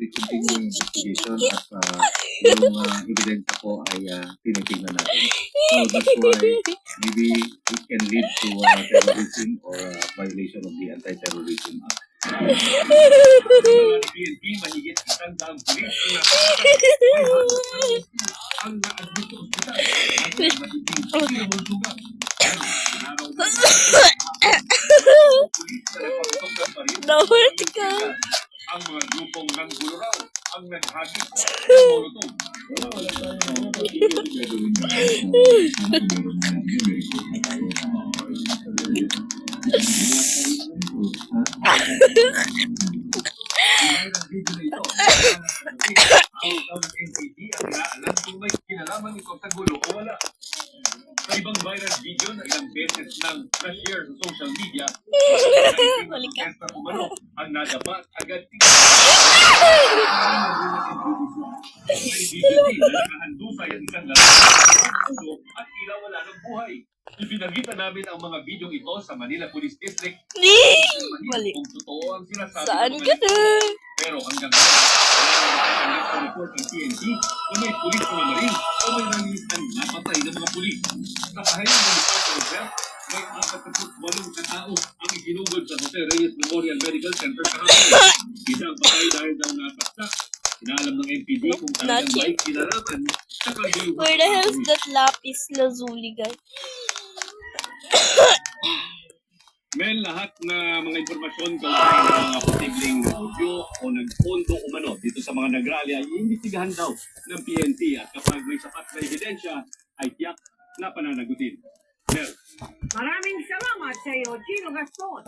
continuing investigation at yung ebidensya po ay tinitingnan natin. So that's why maybe it can lead to terrorism or violation of the Anti-Terrorism Act. PNP, mahigit isang daang pulis ang na-admit sa ospital at magiging pinahultugan. Nawala ka. Ang mga grupong nanggulo raw ang naghagis ng molotov. Ang NPD ang inaalam kung may kinalaman ito sa gulo o wala. Sa ibang viral video na ilang beses nang na-share sa social media, ang nadapa agad may video din na nakahandusay ang isang lalaki at tila wala ng buhay. Ibinagita namin ang mga videong ito sa Manila Police District. Mali. Kung totoo ang sinasabi Saan ng ka mga na? pero hanggang ngayon, sa report ng PNP na may pulis o marine o may nangisang napatay ng mga pulis. Sa pahayag ng Department of Health, may 48 katao ang isinugod sa Jose Reyes Memorial Medical Center kahapon. Isang patay dahil daw nasaksak. Inaalam ng MPD kung talagang may kinalaman sa kaguluhan. Where the hell is that lapis lazuli, guys? May lahat na mga impormasyon kaugnay ng mga posibleng audio o nagpondo umano dito sa mga nagrally ay iimbestigahan daw ng PNP at kapag may sapat na ebidensya ay tiyak na pananagutin. Mel. Maraming salamat sa iyo, Chino Gaston.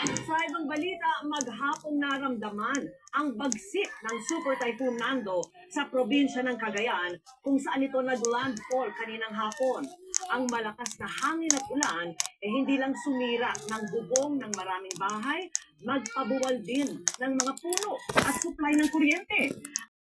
Sa ibang balita, maghapong naramdaman ang bagsik ng Super Typhoon Nando sa probinsya ng Cagayan kung saan ito naglandfall kaninang hapon. Ang malakas na hangin at ulan hindi lang sumira ng bubong ng maraming bahay, magpabuwal din ng mga puno at supply ng kuryente.